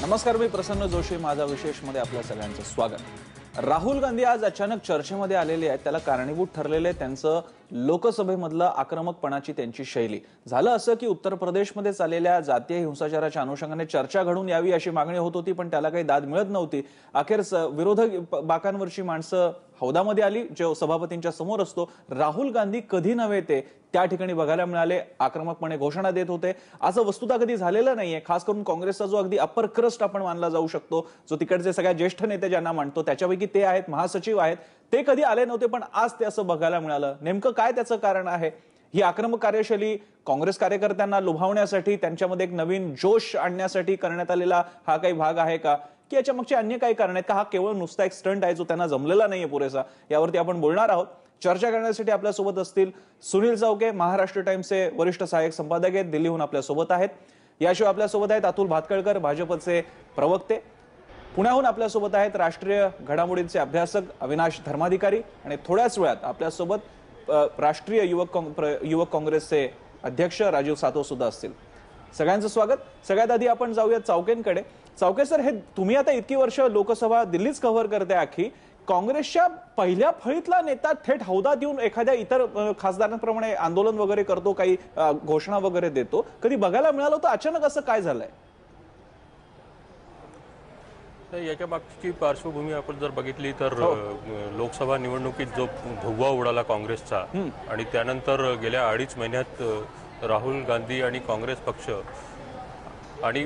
नमस्कार, मी प्रसन्न जोशी. माझा विशेषमध्ये आपल्या सगळ्यांचं स्वागत. राहुल गांधी आज अचानक चर्चेमध्ये आलेले आहेत. त्याला कारणीभूत ठरलेले त्यांचं लोकसभेमधलं आक्रमकपणाची त्यांची शैली. झालं असं की उत्तर प्रदेशमध्ये चाललेल्या जातीय हिंसाचाराच्या अनुषंगाने चर्चा घडून यावी अशी मागणी होत होती, पण त्याला काही दाद मिळत नव्हती. अखेर विरोधक बाकांवरची माणसं हौदामध्ये आली, जो सभापतींच्या समोर असतो. राहुल गांधी कधी नव्हे ते त्या ठिकाणी बघायला मिळाले, आक्रमकपणे घोषणा देत होते. असं वस्तुतः कधी झालेलं नाहीये. खास करून काँग्रेसचा जो अगदी अप्पर क्रस्ट आपण मानला जाऊ शकतो, जो तिकडचे सगळ्या ज्येष्ठ नेते ज्यांना मानतो, त्याच्यापैकी ते आहेत, महासचिव आहेत, ते कधी आले नव्हते, पण आज ते असं बघायला मिळालं. नेमकं काय त्याचं कारण आहे? ही आक्रमक कार्यशैली काँग्रेस कार्यकर्त्यांना लुभावण्यासाठी, त्यांच्यामध्ये एक नवीन जोश आणण्यासाठी करण्यात आलेला हा काही भाग आहे का, की याच्या मागचे अन्य काही कारण आहेत का? हा केवळ नुसता एक स्टंट आहे जो त्यांना जमलेला नाहीये पुरेसा? यावरती आपण बोलणार आहोत. चर्चा करण्यासाठी आपल्या सोबत असतील सुनील चौके, महाराष्ट्र टाइम्सचे वरिष्ठ सहाय्यक संपादक आहेत, दिल्लीहून आपल्या सोबत आहेत. याशिवाय आपल्या सोबत आहेत अतुल भातखळकर, भाजपचे प्रवक्ते. पुण्याहून आपल्या सोबत आहेत राष्ट्रीय घडामोडींचे अभ्यासक अविनाश धर्माधिकारी. आणि थोड्याच वेळात आपल्या सोबत राष्ट्रीय युवक काँग्रेसचे अध्यक्ष राजीव सातव सुद्धा असतील. सगळ्यांचं स्वागत. सगळ्यात आधी आपण जाऊया चौकेंकडे. चौके सर, हे तुम्ही आता इतकी वर्ष लोकसभा दिल्लीच कव्हर करते आखी. काँग्रेसच्या पहिल्या फळीतला नेता थेट हौदात येऊन एखाद्या इतर खासदारांप्रमाणे आंदोलन वगैरे करतो, काही घोषणा वगैरे देतो, कधी बघायला मिळालं होतं? अचानक असं काय झालंय? याच्या मागची पार्श्वभूमी आपण जर बघितली तर लोकसभा निवडणुकीत जो भगवा उडाला काँग्रेसचा, आणि त्यानंतर गेल्या 2.5 महिन्यात राहुल गांधी आणि काँग्रेस पक्ष आणि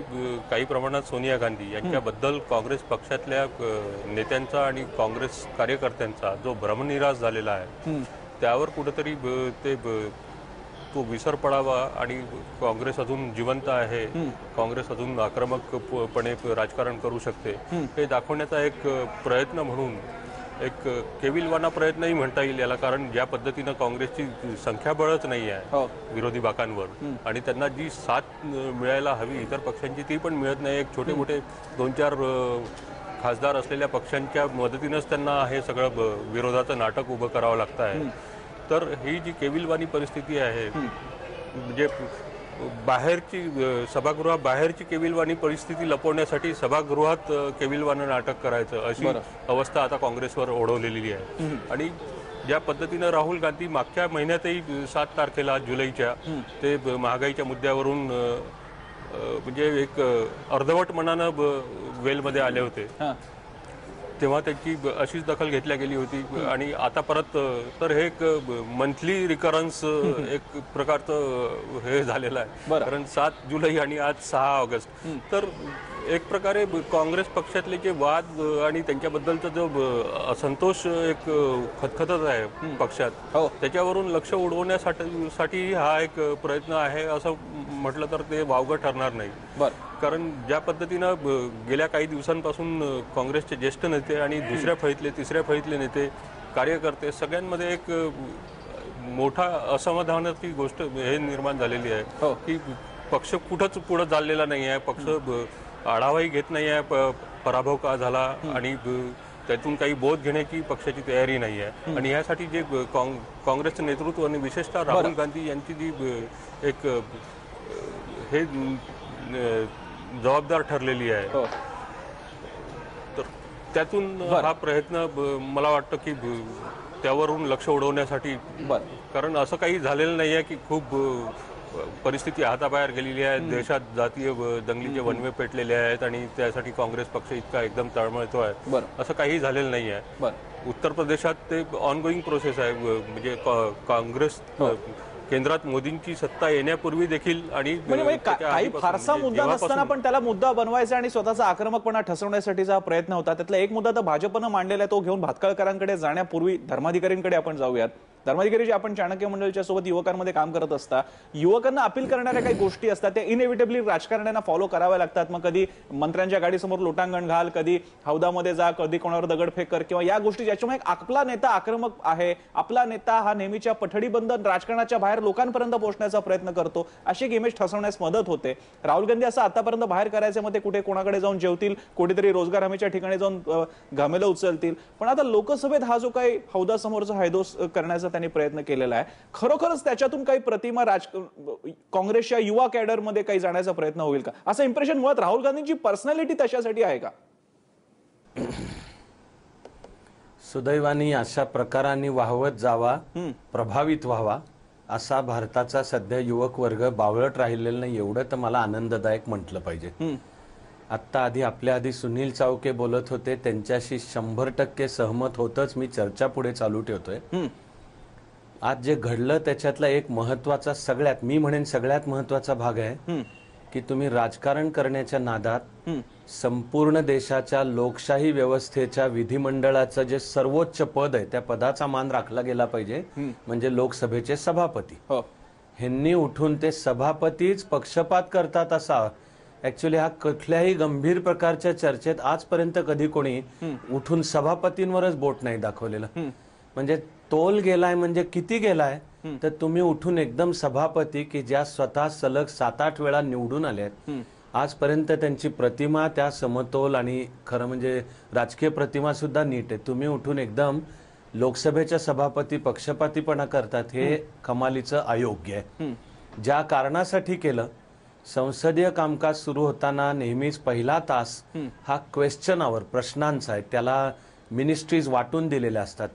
काही प्रमाणात सोनिया गांधी यांच्याबद्दल काँग्रेस पक्षातल्या नेत्यांचा आणि काँग्रेस कार्यकर्त्यांचा जो भ्रमनिरास झालेला आहे, त्यावर कुठेतरी तो विसर पडावा आणि काँग्रेस अजून जिवंत आहे, काँग्रेस अजून आक्रमकपणे राजकारण करू शकते, हे दाखवण्याचा एक प्रयत्न म्हणून, एक केविलवाना प्रयत्नही म्हणता येईल याला. कारण ज्या पद्धतीनं काँग्रेसची संख्याबळच नाही आहे विरोधी बाकांवर, आणि त्यांना जी साथ मिळायला हवी इतर पक्षांची ती पण मिळत नाही. एक छोटे मोठे 2-4 खासदार असलेल्या पक्षांच्या मदतीनंच त्यांना हे सगळं विरोधाचं नाटक उभं करावं लागतं आहे. तर ही जी केविलवाणी परिस्थिती आहे, म्हणजे सभागृहाबाहेरची केविलवाणी परिस्थिती लपवण्यासाठी सभागृहात केविलवाणं नाटक करायचं, अशी अवस्था आता काँग्रेसवर ओढवलेली आहे. आणि ज्या पद्धतीनं राहुल गांधी मागच्या महिन्यातही 7 तारखेला जुलैच्या ते महागाईच्या मुद्द्यावरून म्हणजे एक अर्धवट मनानं वेलमध्ये आले होते, तेव्हा त्याची अशीच दखल घेतल्या गेली होती. आणि आता परत तर हे एक मंथली रिकरन्स एक प्रकारचं हे झालेलं आहे. कारण 7 जुलै आणि आज 6 ऑगस्ट. तर एक प्रकारे काँग्रेस पक्षातले जे वाद आणि त्यांच्याबद्दलचा जो असंतोष एक खतखतच आहे पक्षात, त्याच्यावरून लक्ष उडवण्यासाठी हा एक प्रयत्न आहे असं म्हटलं तर ते वावगं ठरणार नाही. कारण ज्या पद्धतीनं गेल्या काही दिवसांपासून काँग्रेसचे ज्येष्ठ नेते आणि दुसऱ्या फळीतले, तिसऱ्या फळीतले नेते, कार्यकर्ते सगळ्यांमध्ये एक मोठा असमाधानाची गोष्ट हे निर्माण झालेली आहे की पक्ष कुठंच पुढं चाललेला नाही आहे, पक्ष आढावाही घेत नाही आहे पराभव का झाला, आणि त्यातून काही बोध घेण्याची पक्षाची तयारी नाही आहे. आणि यासाठी जे काँग्रेसचं नेतृत्व आणि विशेषतः राहुल गांधी यांची जी एक हे जबाबदार ठरलेली आहे, तर त्यातून हा प्रयत्न मला वाटतं की त्यावरून लक्ष उडवण्यासाठी. कारण असं काही झालेलं नाही आहे की खूप परिस्थिती हाताबाहेर गेलेली आहे, देशात जातीय दंगलीचे वनवे पेटलेले आहेत आणि त्यासाठी काँग्रेस पक्ष इतका एकदम तळमळतो आहे, असं काही झालेलं नाही आहे. उत्तर प्रदेशात ते ऑनगोईंग प्रोसेस आहे. म्हणजे काँग्रेस केंद्रात मोदींची सत्ता येण्यापूर्वी देखील आणि काही फारसा मुद्दा नसताना पण त्याला मुद्दा बनवायचा आणि स्वतःचा आक्रमकपणा ठसवण्यासाठीचा प्रयत्न होता. त्यातला एक मुद्दा तर भाजपनं मांडलेला आहे, तो घेऊन भातखळकरांकडे जाण्यापूर्वी धर्माधिकारींकडे आपण जाऊयात. धर्माधिकारी जे आपण चाणक्य मंडळच्या सोबत युवकांमध्ये काम करत असता, युवकांना अपील करणाऱ्या काही गोष्टी असतात त्या इनएव्हिटेबली राजकारण्यांना फॉलो कराव्या लागतात. मग कधी मंत्र्यांच्या गाडीसमोर लोटांगण घाल, कधी हौदामध्ये जा, कधी कोणावर दगडफेक कर, किंवा या गोष्टी ज्याच्यामुळे आपला नेता आक्रमक आहे, आपला नेता हा नेहमीच्या पठडीबंद राजकारणाच्या बाहेर लोकांपर्यंत पोहोचण्याचा प्रयत्न करतो, अशी एक इमेज ठसवण्यास मदत होते. राहुल गांधी असं आतापर्यंत बाहेर करायचे मध्ये कुठे कोणाकडे जाऊन जेवतील, कुठेतरी रोजगार हमीच्या ठिकाणी जाऊन घामेलं उचलतील. पण आता लोकसभेत हा जो काही हौदासमोरचा हैदोस करण्याचा त्यांनी प्रयत्न केलेला आहे. खरोखरच त्याच्यातून काही प्रतिमा काँग्रेसच्या युवा कॅडरमध्ये काही जाण्याचा प्रयत्न होईल का? असं इम्प्रेशन मुळात राहुल गांधींची पर्सनॅलिटी तशासाठी आहे का? सुदैवाने अशा प्रकारांनी वाहवत जावा, प्रभावित व्हावा असा भारताचा सध्या युवक वर्ग बावळट राहिलेला नाही, एवढं तर मला आनंददायक म्हटलं पाहिजे. आत्ता आपल्या आधी सुनील चावके बोलत होते, त्यांच्याशी 100% सहमत होतच मी चर्चा पुढे चालू ठेवतोय. आज जे घडलं त्याच्यातला एक महत्वाचा, सगळ्यात महत्वाचा भाग आहे की तुम्ही राजकारण करण्याच्या नादात संपूर्ण देशाच्या लोकशाही व्यवस्थेच्या विधिमंडळाचं जे सर्वोच्च पद आहे त्या पदाचा मान राखला गेला पाहिजे, म्हणजे लोकसभेचे सभापती. ह्यांनी उठून ते सभापतीच पक्षपात करतात असा, ऍक्च्युली हा कुठल्याही गंभीर प्रकारच्या चर्चेत आजपर्यंत कधी कोणी उठून सभापतींवरच बोट नाही दाखवलेलं. म्हणजे तोल गेलाय म्हणजे किती गेलाय, तर तुम्ही उठून एकदम सभापती की ज्या स्वतः सलग 7-8 वेळा निवडून आल्यात, आजपर्यंत त्यांची प्रतिमा त्या समतोल आणि खरं म्हणजे राजकीय प्रतिमा सुद्धा नीट आहे, तुम्ही उठून एकदम लोकसभेच्या सभापती पक्षपातीपणा करतात, हे कमालीचं अयोग्य आहे. ज्या कारणासाठी केलं, संसदीय कामकाज सुरू होताना नेहमीच पहिला तास हा क्वेश्चन आवर, प्रश्नांचा आहे. त्याला मिनिस्ट्रीज वाटून दिलेल्या असतात.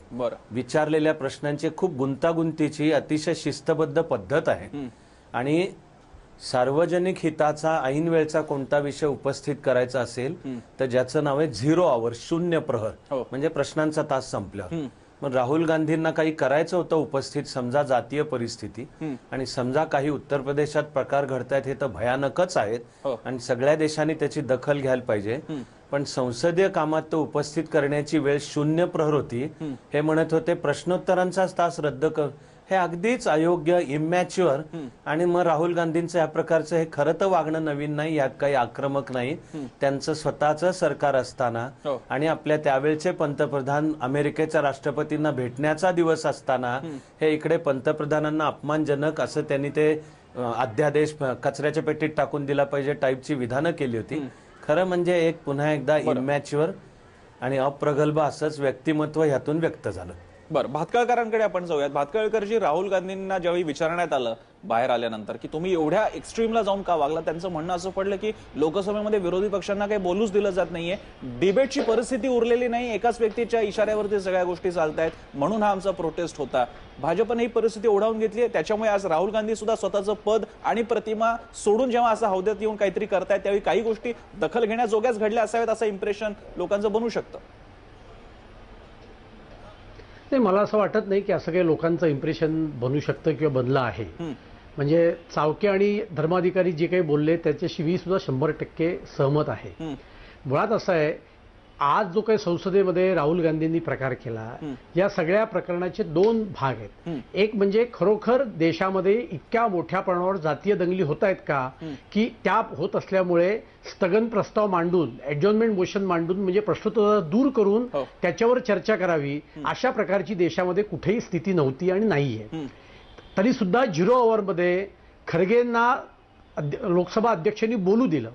विचारलेल्या प्रश्नांची खूप गुंतागुंतीची अतिशय शिस्तबद्ध पद्धत आहे आणि सार्वजनिक हिताचा ऐन वेळचा कोणता विषय उपस्थित करायचा असेल तर ज्याचं नाव आहे 0 आवर, 0 प्रहर, म्हणजे प्रश्नांचा तास संपल्यावर. मग राहुल गांधींना काही करायचं होतं उपस्थित, समजा जातीय परिस्थिती आणि समजा काही उत्तर प्रदेशात प्रकार घडतायत, हे तर भयानकच आहेत आणि सगळ्या देशांनी त्याची दखल घ्यायला पाहिजे. पण संसदीय कामात तो उपस्थित करण्याची वेळ 0 प्रहर होती. हे म्हणत होते प्रश्नोत्तरांचाच तास रद्द कर, हे अगदीच अयोग्य, इमॅच्युअर. आणि मग राहुल गांधींचं या प्रकारचं हे खरं तर वागणं नवीन नाही, यात काही आक्रमक नाही. त्यांचं स्वतःचं सरकार असताना आणि आपल्या त्यावेळचे पंतप्रधान अमेरिकेच्या राष्ट्रपतींना भेटण्याचा दिवस असताना हे इकडे पंतप्रधानांना अपमानजनक असं त्यांनी ते अध्यादेश कचऱ्याच्या पेटीत टाकून दिला पाहिजे टाईपची विधानं केली होती. खरं म्हणजे एक पुन्हा एकदा इमॅच्युअर आणि अप्रगल्भ असंच व्यक्तिमत्व ह्यातून व्यक्त झालं. बरं, भातखळकरांकडे आपण जाऊयात. भातखळकरजी, राहुल गांधींना ज्यावेळी विचारण्यात आलं बाहेर आल्यानंतर की तुम्ही एवढ्या एक्स्ट्रीमला जाऊन का वागला, त्यांचं म्हणणं असं पडलं की लोकसभेमध्ये विरोधी पक्षांना काही बोलूच दिलं जात नाहीये, डिबेटची परिस्थिती उरलेली नाही, एकाच व्यक्तीच्या इशाऱ्यावरती सगळ्या गोष्टी चालतायत, म्हणून हा आमचा प्रोटेस्ट होता. भाजपने ही परिस्थिती ओढावून घेतली आहे, त्याच्यामुळे आज राहुल गांधी सुद्धा स्वतःचं पद आणि प्रतिमा सोडून जेव्हा असं हौद्यात येऊन काहीतरी करतायत त्यावेळी काही गोष्टी दखल घेण्याजोग्याच घडल्या असाव्यात असं इम्प्रेशन लोकांचं बनू शकतं. नाही, मला असं वाटत नाही की असं काही लोकांचं इम्प्रेशन बनू शकतं किंवा बनलं आहे. म्हणजे चावके आणि धर्माधिकारी जे काही बोलले त्याच्याशी मी सुद्धा 100% सहमत आहे. मुळात असं आहे, आज जो काही संसदेमध्ये राहुल गांधींनी प्रकार केला, या सगळ्या प्रकरणाचे 2 भाग आहेत. एक म्हणजे खरोखर देशामध्ये इतक्या मोठ्या प्रमाणावर जातीय दंगली होत आहेत का, की त्या होत असल्यामुळे स्थगन प्रस्ताव मांडून, एडजॉर्नमेंट मोशन मांडून, म्हणजे प्रश्नोत्तर दूर करून त्याच्यावर चर्चा करावी, अशा प्रकारची देशामध्ये कुठेही स्थिती नव्हती आणि नाहीये. तरी सुद्धा 0 आवरमध्ये खरगेंना लोकसभा अध्यक्षांनी बोलू दिलं.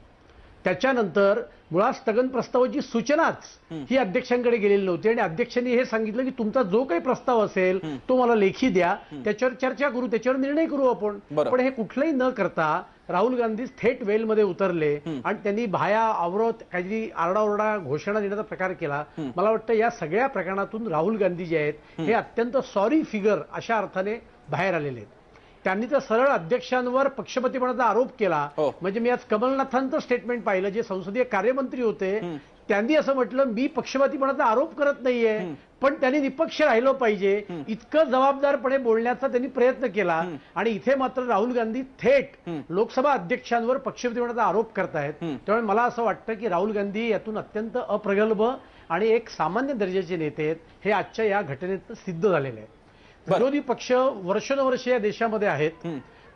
त्याच्यानंतर मुळात स्थगन प्रस्तावाची सूचनाच ही अध्यक्षांकडे गेलेली नव्हती आणि अध्यक्षांनी हे सांगितलं की तुमचा जो काही प्रस्ताव असेल तो मला लेखी द्या, त्याच्यावर चर्चा करू, त्याच्यावर निर्णय करू आपण. पण हे कुठलंही न करता राहुल गांधी थेट वेलमध्ये उतरले आणि त्यांनी भाया आवरत काहीतरी आरडाओरडा घोषणा देण्याचा प्रकार केला. मला वाटतं या सगळ्या प्रकरणातून राहुल गांधी जे आहेत हे अत्यंत सॉरी फिगर अशा अर्थाने बाहेर आलेले आहेत. त्यांनी तर सरळ अध्यक्षांवर पक्षपातीपणाचा आरोप केला. म्हणजे मी आज कमलनाथांचं स्टेटमेंट पाहिलं, जे संसदीय कार्यमंत्री होते, त्यांनी असं म्हटलं मी पक्षपातीपणाचा आरोप करत नाहीये, पण त्यांनी निपक्ष राहिलं पाहिजे, इतकं जबाबदारपणे बोलण्याचा त्यांनी प्रयत्न केला. आणि इथे मात्र राहुल गांधी थेट लोकसभा अध्यक्षांवर पक्षपातीपणाचा आरोप करतायत. त्यामुळे मला असं वाटतं की राहुल गांधी यातून अत्यंत अप्रगल्भ आणि एक सामान्य दर्जाचे नेते आहेत, हे आजच्या या घटनेत सिद्ध झालेले आहे. विरोधी पक्ष वर्षानुवर्ष या देशामध्ये आहेत.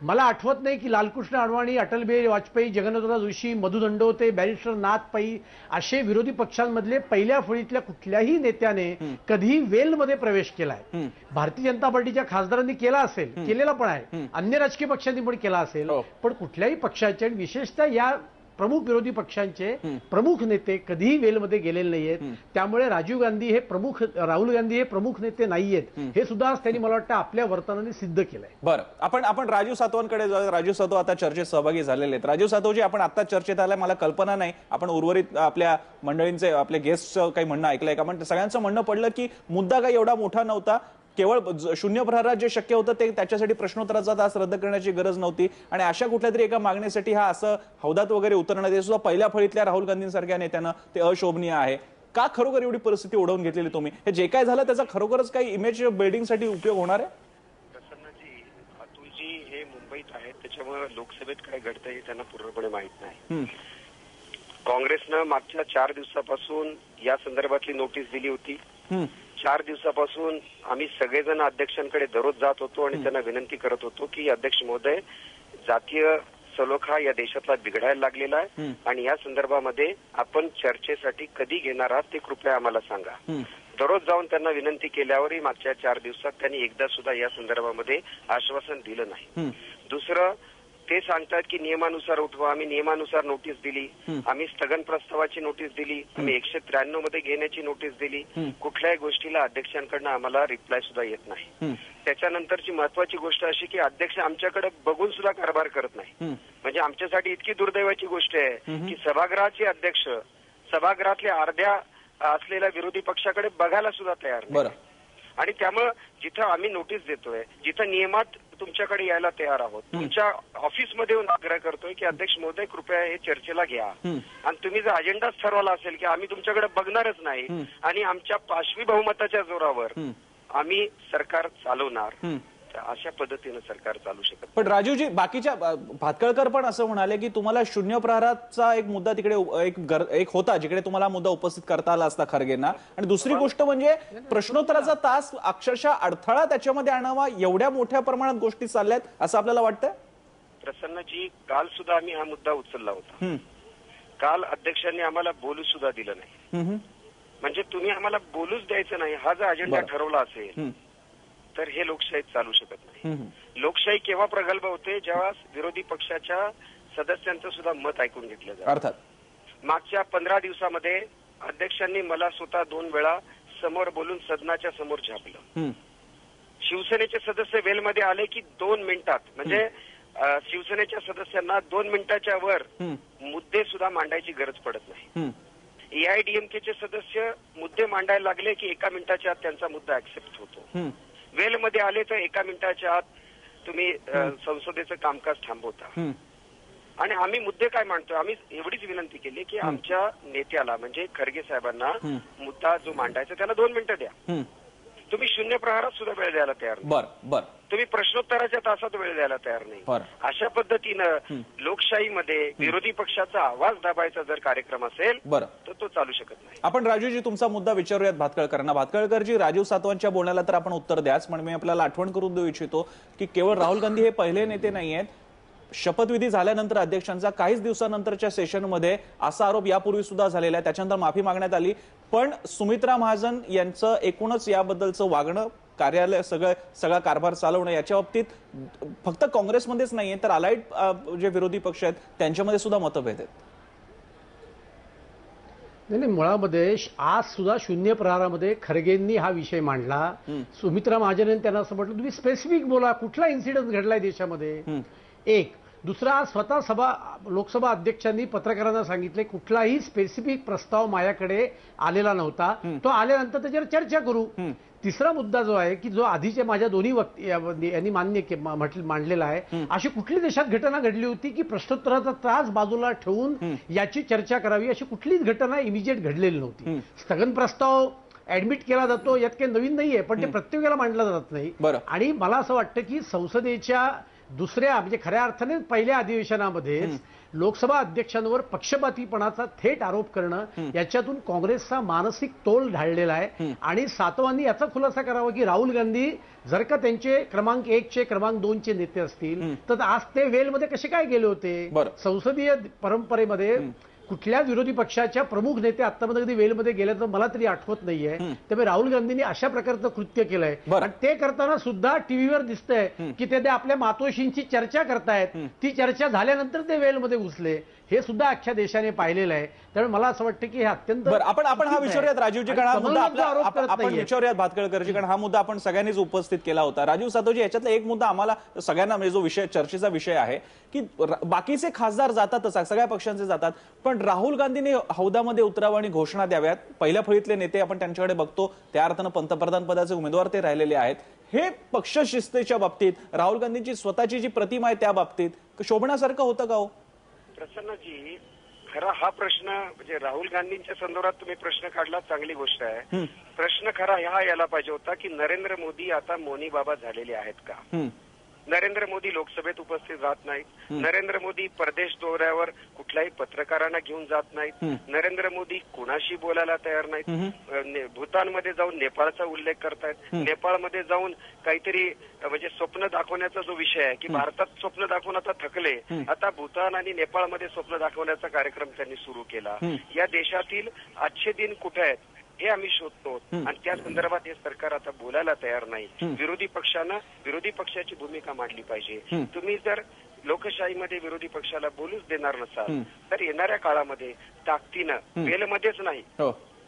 मला आठवत नाही की लालकृष्ण अडवाणी, अटल बिहारी वाजपेयी, जगन्नाथ जोशी, मधु दंडोते, बॅरिस्टर नाथ पै असे विरोधी पक्षांमधले पहिल्या फळीतल्या कुठल्याही नेत्याने कधी वेलमध्ये प्रवेश केलाय. भारतीय जनता पार्टीच्या खासदारांनी केला असेल, केलेला पण आहे, अन्य राजकीय पक्षांनी पण केला असेल, पण कुठल्याही पक्षाच्या विशेषतः या प्रमुख विरोधी पक्षांचे प्रमुख नेते कधीही वेलमध्ये गेलेले नाहीयेत. त्यामुळे राहुल गांधी हे प्रमुख नेते नाहीयेत हे सुद्धा आज त्यांनी मला वाटतं आपल्या वर्तनाने सिद्ध केलंय. बरं, आपण राजू सातवांकडे जाऊ. राजू सातव आता चर्चेत सहभागी झालेले आहेत. राजू सातवजी, आपण आता चर्चेत आलाय, मला कल्पना नाही आपण उर्वरित आपल्या मंडळींचे आपले गेस्टचं काही म्हणणं ऐकलंय का, पण सगळ्यांचं म्हणणं पडलं की मुद्दा काही एवढा मोठा नव्हता, केवळ शून्य प्रहरात जे शक्य होतं ते त्याच्यासाठी प्रश्नोत्तराचा तास रद्द करण्याची गरज नव्हती आणि अशा कुठल्या तरी एका मागणीसाठी हा असं हौदात वगैरे उतरणं ते सुद्धा पहिल्या फळीतल्या राहुल गांधींसारख्या नेत्यानं ते अशोभनीय आहे. का खरोखर एवढी परिस्थिती ओढवून घेतलेली तुम्ही? हे जे काय झालं त्याचा खरोखरच काही इमेज बिल्डिंगसाठी उपयोग होणार आहे? प्रसन्नजी, अतुलजी हे मुंबईत आहेत, त्याच्यामुळे लोकसभेत काय घडतंय हे त्यांना पूर्णपणे माहित नाही. काँग्रेसनं मागच्या 4 दिवसापासून या संदर्भातली नोटीस दिली होती. 4 दिवसापासून आम्ही सगळेजण अध्यक्षांकडे दररोज जात होतो आणि त्यांना विनंती करत होतो की अध्यक्ष महोदय, जातीय सलोखा या देशातला बिघडायला लागलेला आहे आणि या संदर्भामध्ये आपण चर्चेसाठी कधी घेणार आहात ते कृपया आम्हाला सांगा. दररोज जाऊन त्यांना विनंती केल्यावरही मागच्या 4 दिवसात त्यांनी एकदा सुद्धा या संदर्भामध्ये आश्वासन दिलं नाही. दुसरं, ते सांगतात की नियमानुसार उठवा. आम्ही नियमानुसार नोटीस दिली, आम्ही स्थगन प्रस्तावाची नोटीस दिली, आम्ही 193 मध्ये घेण्याची नोटीस दिली. कुठल्याही गोष्टीला अध्यक्षांकडनं आम्हाला रिप्लाय सुद्धा येत नाही. त्याच्यानंतरची महत्वाची गोष्ट अशी की अध्यक्ष आमच्याकडे बघून सुद्धा कारभार करत नाही. म्हणजे आमच्यासाठी इतकी दुर्दैवाची गोष्ट आहे की सभागृहाचे अध्यक्ष सभागृहातल्या अर्ध्या असलेल्या विरोधी पक्षाकडे बघायला सुद्धा तयार नाही. आणि त्यामुळं जिथं आम्ही नोटीस देतोय, जिथं नियमात तुमच्याकडे यायला तयार आहोत, तुमच्या ऑफिसमध्ये येऊन आग्रह करतोय की अध्यक्ष महोदय कृपया हे चर्चेला घ्या आणि तुम्ही जर अजेंडाच ठरवला असेल की आम्ही तुमच्याकडे बघणारच नाही आणि आमच्या पाशवी बहुमताच्या जोरावर आम्ही सरकार चालवणार, अशा पद्धतीनं सरकार चालू शकत. पण राजूजी, बाकीच्या भातखळकर पण असं म्हणाले की तुम्हाला शून्य प्रहराचा एक मुद्दा तिकडे एक होता जिकडे तुम्हाला मुद्दा उपस्थित करता आला असता खरगेंना, आणि दुसरी गोष्ट म्हणजे प्रश्नोत्तराचा तास अक्षरशः अडथळा त्याच्यामध्ये आणावा, एवढ्या मोठ्या प्रमाणात गोष्टी चालल्यात असं आपल्याला वाटतं? प्रसन्नजी, काल सुद्धा आम्ही हा मुद्दा उचलला होता. काल अध्यक्षांनी आम्हाला बोलू सुद्धा दिलं नाही. म्हणजे तुम्ही आम्हाला बोलूच द्यायचं नाही, हा जर अजेंडा ठरवला असेल तर हे लोकशाहीत चालू शकत नाही. लोकशाही केव्हा प्रगल्भ होते? जेव्हा विरोधी पक्षाच्या सदस्यांचं सुद्धा मत ऐकून घेतलं जातं. अर्थात मागच्या 15 दिवसामध्ये अध्यक्षांनी मला स्वतः 2 वेळा समोर बोलून सदनाच्या समोर झापलं. शिवसेनेचे सदस्य वेलमध्ये आले की 2 मिनिटात, म्हणजे शिवसेनेच्या सदस्यांना 2 मिनिटाच्या वर मुद्दे सुद्धा मांडायची गरज पडत नाही. एआयडीएमकेचे सदस्य मुद्दे मांडायला लागले की 1 मिनिटाच्या आत त्यांचा मुद्दा ऍक्सेप्ट होतो. वेलमध्ये आले तर 1 मिनिटाच्या आत तुम्ही संसदेचं कामकाज थांबवता. आणि आम्ही मुद्दे काय मांडतोय? आम्ही एवढीच विनंती केली की आमच्या नेत्याला म्हणजे खरगे साहेबांना मुद्दा जो मांडायचा त्याला 2 मिनिटं द्या. तुम्ही शून्य प्रहारात सुद्धा वेळ द्यायला तयार नाही. तुम्ही प्रश्नोत्तराच्या तासात वेळ द्यायला तयार नाही. अशा पद्धतीनं लोकशाहीमध्ये विरोधी पक्षाचा आवाज दाबायचा जर कार्यक्रम असेल तर तो चालू शकत नाही. आपण राजूजी तुमचा मुद्दा विचारूयात भातखळकरांना. भातखळकरजी, राजीव सातवांच्या बोलण्याला तर आपण उत्तर द्याच, पण मी आपल्याला आठवण करून देऊ इच्छितो की केवळ राहुल गांधी हे पहिले नेते नाही आहेत. शपथविधी झाल्यानंतर अध्यक्षांचा काहीच दिवसानंतरच्या सेशनमध्ये असा आरोप यापूर्वी सुद्धा झालेला आहे, त्याच्यानंतर माफी मागण्यात आली. पण सुमित्रा महाजन यांचं एकूणच याबद्दलचं वागणं, कार्यालय सगळा कारभार चालवणं याच्या बाबतीत फक्त काँग्रेसमध्येच नाहीये तर अलाइड जे विरोधी पक्ष आहेत त्यांच्यामध्ये सुद्धा मतभेद आहेत. नाही, मुळामध्ये आज सुद्धा शून्य प्रहारामध्ये खरगेंनी हा विषय मांडला. सुमित्रा महाजन त्यांना असं म्हटलं तुम्ही स्पेसिफिक बोला, कुठला इन्सिडेंट घडलाय देशामध्ये. एक दुसरा, स्वतः लोकसभा अध्यक्षांनी पत्रकारांना सांगितले कुठलाही स्पेसिफिक प्रस्ताव माझ्याकडे आलेला नव्हता, तो आल्यानंतर त्याच्यावर चर्चा करू. तिसरा मुद्दा जो आहे की जो आधीचे माझ्या दोन्ही यांनी मांडलेला आहे, अशी कुठली देशात घटना घडली होती की प्रश्नोत्तराचा तास बाजूला ठेवून याची चर्चा करावी, अशी कुठलीच घटना इमिजिएट घडलेली नव्हती. स्थगन प्रस्ताव ऍडमिट केला जातो, यात काही नवीन नाहीये, पण ते प्रत्येक वेळेला मांडला जात नाही. आणि मला असं वाटतं की संसदेच्या दुसऱ्या म्हणजे खऱ्या अर्थाने पहिल्या अधिवेशनामध्ये लोकसभा अध्यक्षांवर पक्षपातीपणाचा थेट आरोप करणं, याच्यातून काँग्रेसचा मानसिक तोल ढाळलेला आहे. आणि सातवांनी याचा खुलासा करावा की राहुल गांधी जर का त्यांचे क्रमांक 1 क्रमांक 2 नेते असतील तर आज ते वेलमध्ये कसे काय गेले होते? संसदीय परंपरेमध्ये कुठल्या विरोधी पक्षाच्या प्रमुख नेते आतापर्यंत कधी वेलमध्ये गेल्याचं मला तरी आठवत नाहीये. त्यामुळे राहुल गांधींनी अशा प्रकारचं कृत्य केलंय. आणि ते करताना सुद्धा टीव्हीवर दिसतंय की ते आपल्या मातोश्रींची चर्चा करतायत. ती चर्चा झाल्यानंतर ते वेलमध्ये घुसले. हे सुद्धा अख्ख्या देशाने पाहिलेलं आहे. त्यामुळे मला असं वाटतं की हे अत्यंत बरं, आपण हा चुकीचं आहे. विचारूयात राजीवजी, कारण हा आणि मुद्दा कमलनाथ जो आरोप करत आपण नाहीये. विचारूयात भातखळकरजी, कारण हा मुद्दा आपण सगळ्यांनीच उपस्थित केला होता. राजीव सातवजी, याच्यातला एक मुद्दा आम्हाला सगळ्यांना म्हणजे जो विषय चर्चेचा विषय आहे की बाकीचे खासदार जातातच, सगळ्या पक्षांचे जातात, पण राहुल गांधींनी हौदामध्ये उतरावं आणि घोषणा द्याव्यात. पहिल्या फळीतले नेते आपण त्यांच्याकडे बघतो, त्या अर्थानं पंतप्रधान पदाचे उमेदवार ते राहिलेले आहेत. हे पक्षशिस्तीच्या बाबतीत राहुल गांधींची स्वतःची जी प्रतिमा आहे त्या बाबतीत शोभण्यासारखं होतं का हो? प्रसन्नजी, खरा हा प्रश्न म्हणजे राहुल गांधींच्या संदर्भात तुम्ही प्रश्न काढला, चांगली गोष्ट आहे. प्रश्न खरा हा यायला पाहिजे होता की नरेंद्र मोदी आता मौनी बाबा झालेले आहेत का? नरेंद्र मोदी लोकसभेत उपस्थित राहत नाहीत. नरेंद्र मोदी परदेश दौऱ्यावर कुठल्याही पत्रकारांना घेऊन जात नाहीत. नरेंद्र मोदी कुणाशी बोलायला तयार नाहीत. भूतानमध्ये जाऊन नेपाळचा उल्लेख करतायत. नेपाळमध्ये जाऊन काहीतरी म्हणजे स्वप्न दाखवण्याचा जो विषय आहे की भारतात स्वप्न दाखवून आता थकले, आता भूतान आणि नेपाळमध्ये स्वप्न दाखवण्याचा कार्यक्रम त्यांनी सुरू केला. या देशातील आजचे दिन कुठे आहेत हे आम्ही शोधतो आणि त्या संदर्भात हे सरकार आता बोलायला तयार नाही. विरोधी पक्षानं विरोधी पक्षाची भूमिका मांडली पाहिजे. तुम्ही जर लोकशाहीमध्ये विरोधी पक्षाला बोलूच देणार नसाल तर येणाऱ्या काळामध्ये ताकदीनं जेलमध्येच नाही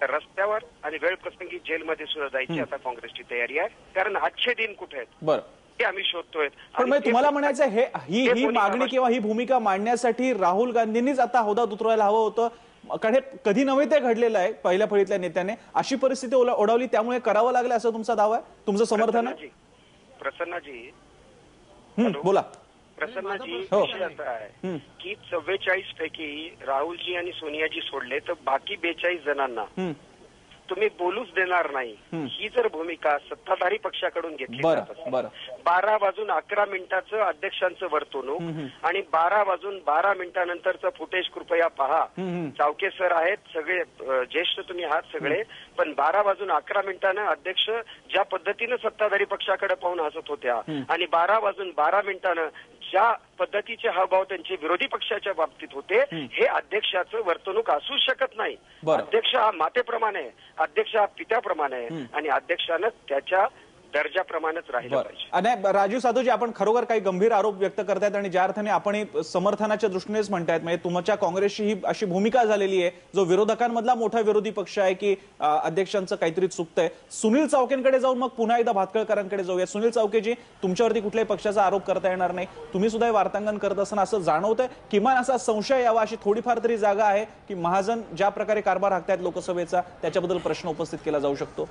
तर रस्त्यावर आणि वेळ प्रसंगी जेलमध्ये सुद्धा जायची आता काँग्रेसची तयारी आहे. कारण आजचे दिन कुठे आहेत बरं हे आम्ही शोधतोय. पण मग तुम्हाला म्हणायचं ही मागणी किंवा ही भूमिका मांडण्यासाठी राहुल गांधींनीच आता हौदात उतरायला हवं होतं, कारण हे कधी नव्हे ते घडलेलं आहे. पहिल्या फळीतल्या नेत्याने अशी परिस्थिती ओढवली, त्यामुळे करावं लागलं असं तुमचा दावा आहे, तुमचं समर्थन आहे? प्रसन्नाजी बोला. प्रसन्नाजी, विषय असा आहे की 44 पैकी राहुलजी आणि सोनियाजी सोडले तर बाकी 42 जणांना तुम्ही बोलूच देणार नाही. ही जर भूमिका सत्ताधारी पक्षाकडून घेतली जात असेल, 12 वाजून 11 मिनिटाचं अध्यक्षांचं वर्तवणूक आणि 12 वाजून 12 मिनिटानंतरचं फुटेज कृपया पहा. चावके सर आहेत, सगळे ज्येष्ठ तुम्ही आहात सगळे, पण 12 वाजून 11 मिनिटानं अध्यक्ष ज्या पद्धतीनं सत्ताधारी पक्षाकडे पाहून हसत होत्या आणि 12 वाजून 12 मिनिटानं ज्या पद्धतीचे हावभाव त्यांचे विरोधी पक्षाच्या बाबतीत होते, हे अध्यक्षाचं वर्तणूक असू शकत नाही. अध्यक्ष हा मातेप्रमाणे, अध्यक्ष हा पित्याप्रमाणे आहे आणि अध्यक्षानं त्याच्या दर्जाप्रमाणेच राहिलं पाहिजे. आणि राजीव सातवजी, आपण खरोखर काही गंभीर आरोप व्यक्त करतायत आणि ज्या अर्थाने आपण समर्थनाच्या दृष्टीनेच म्हणतायत, म्हणजे तुमच्या काँग्रेसची ही अशी भूमिका झालेली आहे जो विरोधकांमधला मोठा विरोधी पक्ष आहे की अध्यक्षांचं काहीतरी चुकतंय. सुनील चावकेंकडे जाऊन मग पुन्हा एकदा भातखळकरांकडे जाऊया. सुनील चावकेजी, तुमच्यावरती कुठल्याही पक्षाचा आरोप करता येणार नाही, तुम्ही सुद्धा वार्तांकन करत असताना असं जाणवतंय, किमान असा संशय यावा अशी थोडीफार तरी जागा आहे की महाजन ज्या प्रकारे कारभार हाकतायत लोकसभेचा त्याच्याबद्दल प्रश्न उपस्थित केला जाऊ शकतो?